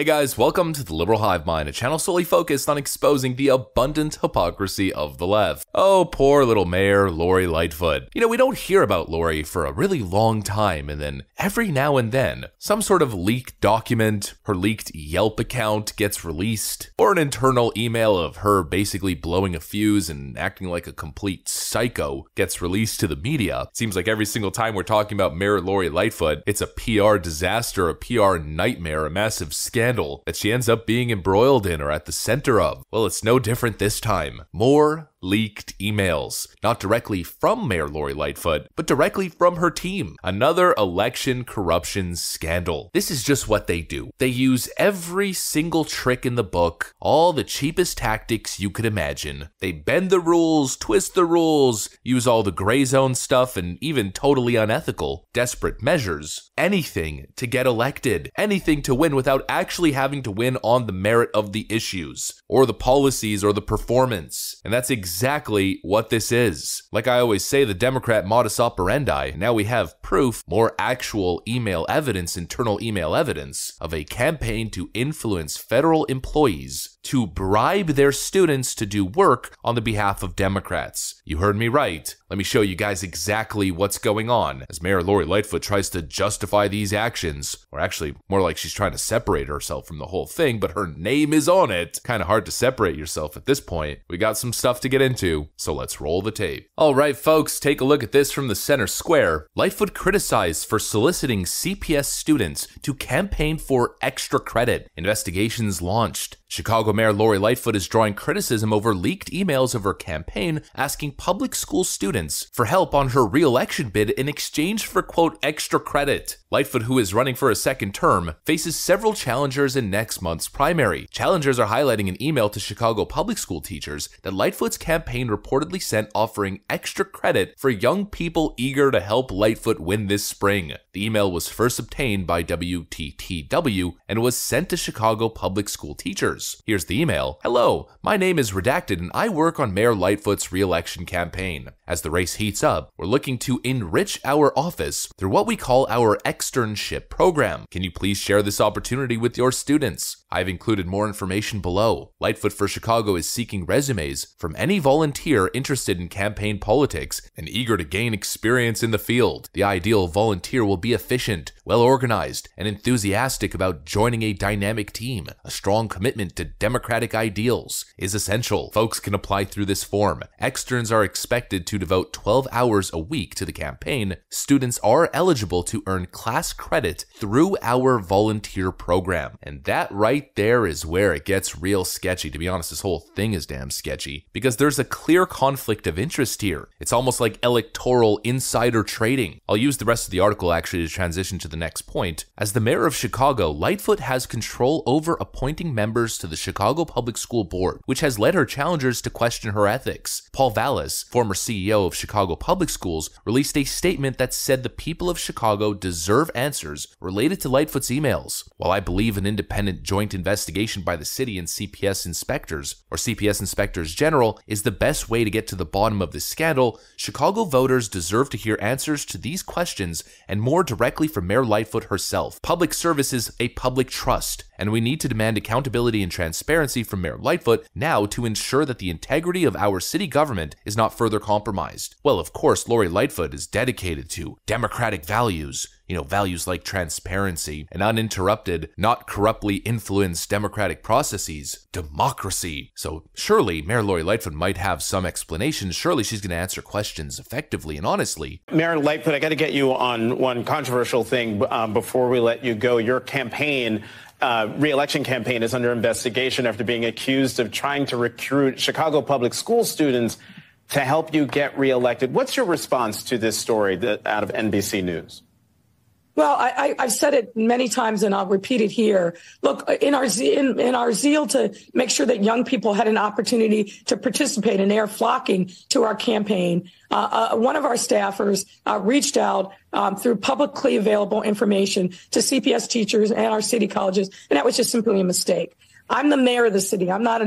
Hey guys, welcome to the Liberal Hive Mind, a channel solely focused on exposing the abundant hypocrisy of the left. Oh, poor little Mayor Lori Lightfoot. You know, we don't hear about Lori for a really long time, and then every now and then, some sort of leaked document, her leaked Yelp account gets released, or an internal email of her basically blowing a fuse and acting like a complete psycho gets released to the media. It seems like every single time we're talking about Mayor Lori Lightfoot, it's a PR disaster, a PR nightmare, a massive scandal that she ends up being embroiled in or at the center of. Well, it's no different this time. More leaked emails, not directly from Mayor Lori Lightfoot, but directly from her team. Another election corruption scandal. This is just what they do. They use every single trick in the book, all the cheapest tactics you could imagine. They bend the rules, twist the rules, use all the gray zone stuff, and even totally unethical, desperate measures. Anything to get elected. Anything to win without actually having to win on the merit of the issues, or the policies, or the performance. And that's exactly what this is. Like I always say, the Democrat modus operandi. Now we have proof, more actual email evidence, internal email evidence, of a campaign to influence federal employees to bribe their students to do work on the behalf of Democrats. You heard me right. Let me show you guys exactly what's going on as Mayor Lori Lightfoot tries to justify these actions, or actually more like she's trying to separate herself from the whole thing, but her name is on it. Kind of hard to separate yourself at this point. We got some stuff to get into, so let's roll the tape. All right, folks, take a look at this from the center square. Lightfoot criticized for soliciting CPS students to campaign for extra credit. Investigations launched. Chicago Mayor Lori Lightfoot is drawing criticism over leaked emails of her campaign asking public school students for help on her re-election bid in exchange for, quote, extra credit. Lightfoot, who is running for a second term, faces several challengers in next month's primary. Challengers are highlighting an email to Chicago public school teachers that Lightfoot's campaign reportedly sent offering extra credit for young people eager to help Lightfoot win this spring. The email was first obtained by WTTW and was sent to Chicago public school teachers. Here's the email. Hello, my name is Redacted and I work on Mayor Lightfoot's re-election campaign. As the race heats up, we're looking to enrich our office through what we call our externship program. Can you please share this opportunity with your students? I've included more information below. Lightfoot for Chicago is seeking resumes from any volunteer interested in campaign politics and eager to gain experience in the field. The ideal volunteer will be efficient, well-organized, and enthusiastic about joining a dynamic team. A strong commitment to democratic ideals is essential. Folks can apply through this form. Externs are expected to devote 12 hours a week to the campaign. Students are eligible to earn class credit through our volunteer program. And that right there is where it gets real sketchy. To be honest, this whole thing is damn sketchy because there's a clear conflict of interest here. It's almost like electoral insider trading. I'll use the rest of the article actually to transition to the next point. As the mayor of Chicago, Lightfoot has control over appointing members to the Chicago Public School Board, which has led her challengers to question her ethics. Paul Vallis, former CEO of Chicago Public Schools, released a statement that said the people of Chicago deserve answers related to Lightfoot's emails. While I believe an independent joint investigation by the city and CPS inspectors, or CPS inspectors general, is the best way to get to the bottom of this scandal, Chicago voters deserve to hear answers to these questions and more directly from Mayor Lightfoot herself. Public service is a public trust, and we need to demand accountability and transparency from Mayor Lightfoot now to ensure that the integrity of our city government is not further compromised. Well, of course, Lori Lightfoot is dedicated to democratic values, values like transparency and uninterrupted, not corruptly influenced democratic processes, democracy. So surely Mayor Lori Lightfoot might have some explanation. Surely she's going to answer questions effectively and honestly. Mayor Lightfoot, I got to get you on one controversial thing before we let you go. Your campaign, re-election campaign, is under investigation after being accused of trying to recruit Chicago public school students to help you get reelected. What's your response to this story out of NBC News? Well, I've said it many times, and I'll repeat it here. Look, in our zeal to make sure that young people had an opportunity to participate, and they are flocking to our campaign, one of our staffers reached out through publicly available information to CPS teachers and our city colleges, and that was just simply a mistake. I'm the mayor of the city. I'm not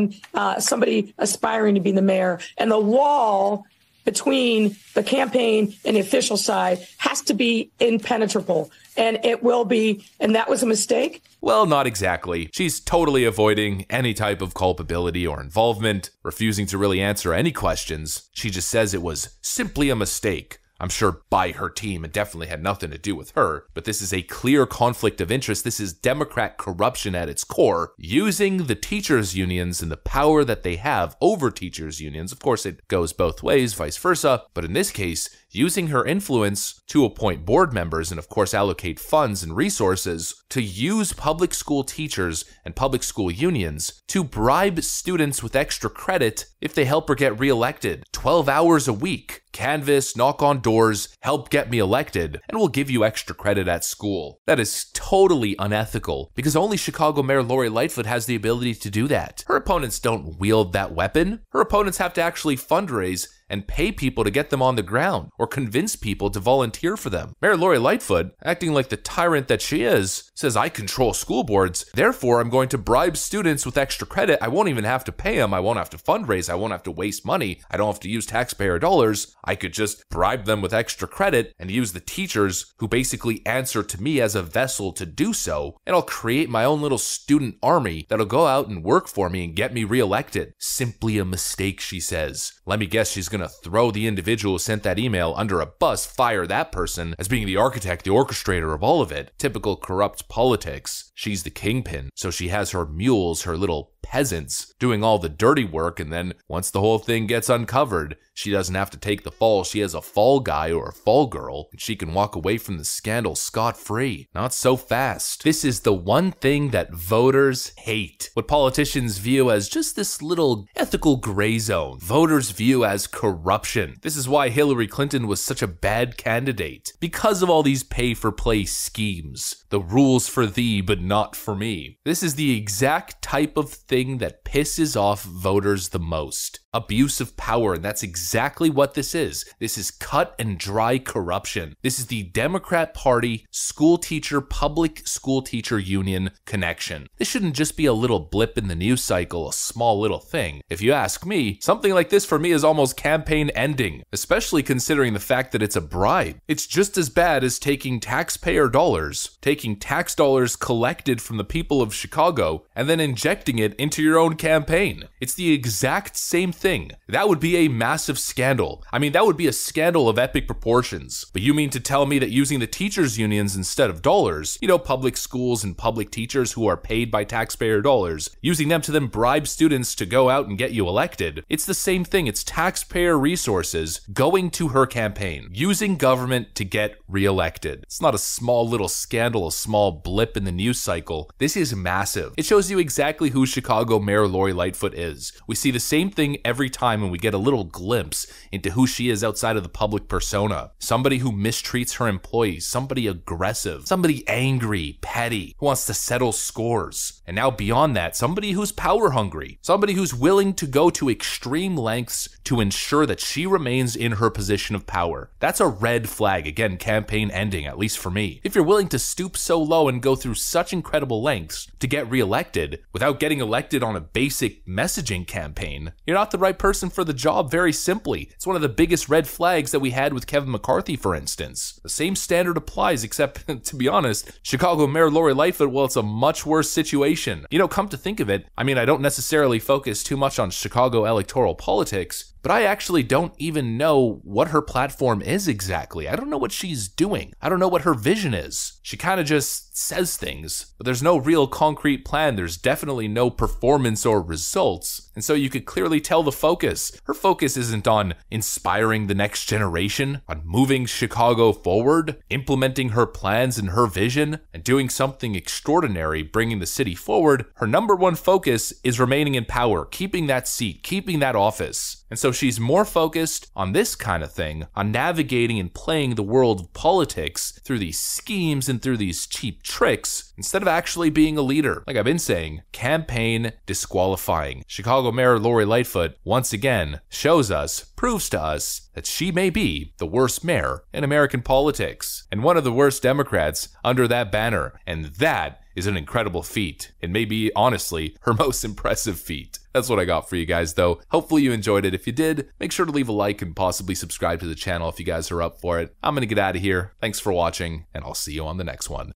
somebody aspiring to be the mayor. And the wall between the campaign and the official side has to be impenetrable. And it will be. And that was a mistake. Well, not exactly. She's totally avoiding any type of culpability or involvement, refusing to really answer any questions. She just says it was simply a mistake. I'm sure by her team, it definitely had nothing to do with her, but this is a clear conflict of interest. This is Democrat corruption at its core, using the teachers' unions and the power that they have over teachers' unions. Of course, it goes both ways, vice versa, but in this case, using her influence to appoint board members and, of course, allocate funds and resources to use public school teachers and public school unions to bribe students with extra credit if they help her get reelected. 12 hours a week. Canvass, knock on doors, help get me elected, and we'll give you extra credit at school. That is totally unethical because only Chicago Mayor Lori Lightfoot has the ability to do that. Her opponents don't wield that weapon. Her opponents have to actually fundraise and pay people to get them on the ground or convince people to volunteer for them. Mayor Lori Lightfoot, acting like the tyrant that she is, says, I control school boards, therefore I'm going to bribe students with extra credit. I won't even have to pay them. I won't have to fundraise. I won't have to waste money. I don't have to use taxpayer dollars. I could just bribe them with extra credit and use the teachers who basically answer to me as a vessel to do so, and I'll create my own little student army that'll go out and work for me and get me reelected. Simply a mistake, she says. Let me guess she's going to throw the individual who sent that email under a bus, fire that person as being the architect, the orchestrator of all of it. Typical corrupt politics. She's the kingpin, so she has her mules, her little peasants, doing all the dirty work, and then once the whole thing gets uncovered, she doesn't have to take the fall. She has a fall guy or a fall girl, and she can walk away from the scandal scot-free. Not so fast. This is the one thing that voters hate. What politicians view as just this little ethical gray zone, voters view as corruption. This is why Hillary Clinton was such a bad candidate. Because of all these pay-for-play schemes. The rules for thee, but not for me. This is the exact type of thing that pisses off voters the most. Abuse of power, and that's exactly what this is. This is cut and dry corruption. This is the Democrat Party school teacher, public school teacher union connection. This shouldn't just be a little blip in the news cycle, a small little thing. If you ask me, something like this for me is almost campaign ending, especially considering the fact that it's a bribe. It's just as bad as taking taxpayer dollars, taking tax dollars collected from the people of Chicago, and then injecting it into your own campaign. It's the exact same thing. That would be a massive scandal. I mean, that would be a scandal of epic proportions. But you mean to tell me that using the teachers' unions instead of dollars, public schools and public teachers who are paid by taxpayer dollars, using them to then bribe students to go out and get you elected, it's the same thing. It's taxpayer resources going to her campaign, using government to get reelected. It's not a small little scandal, a small blip in the news cycle. This is massive. It shows you exactly who Chicago Mayor Lori Lightfoot is. We see the same thing every time when we get a little glimpse into who she is outside of the public persona. Somebody who mistreats her employees, somebody aggressive, somebody angry, petty, who wants to settle scores. And now beyond that, somebody who's power hungry, somebody who's willing to go to extreme lengths to ensure that she remains in her position of power. That's a red flag. Again, campaign ending, at least for me. If you're willing to stoop so low and go through such incredible lengths to get reelected without getting elected on a basic messaging campaign, you're not the right person for the job, very simply. It's one of the biggest red flags that we had with Kevin McCarthy, for instance. The same standard applies, except, to be honest, Chicago Mayor Lori Lightfoot, well, it's a much worse situation. Come to think of it, I don't necessarily focus too much on Chicago electoral politics, but I actually don't even know what her platform is exactly. I don't know what she's doing. I don't know what her vision is. She kind of just says things, but there's no real concrete plan. There's definitely no performance or results. And so you could clearly tell the focus. Her focus isn't on inspiring the next generation, on moving Chicago forward, implementing her plans and her vision, and doing something extraordinary, bringing the city forward. Her number one focus is remaining in power, keeping that seat, keeping that office. And so she's more focused on this kind of thing, on navigating and playing the world of politics through these schemes and through these cheap tricks, instead of actually being a leader. Like I've been saying, campaign disqualifying. Chicago Mayor Lori Lightfoot, once again, proves to us that she may be the worst mayor in American politics, and one of the worst Democrats under that banner. And that is an incredible feat, and maybe, honestly, her most impressive feat. That's what I got for you guys, though. Hopefully you enjoyed it. If you did, make sure to leave a like and possibly subscribe to the channel if you guys are up for it. I'm gonna get out of here. Thanks for watching, and I'll see you on the next one.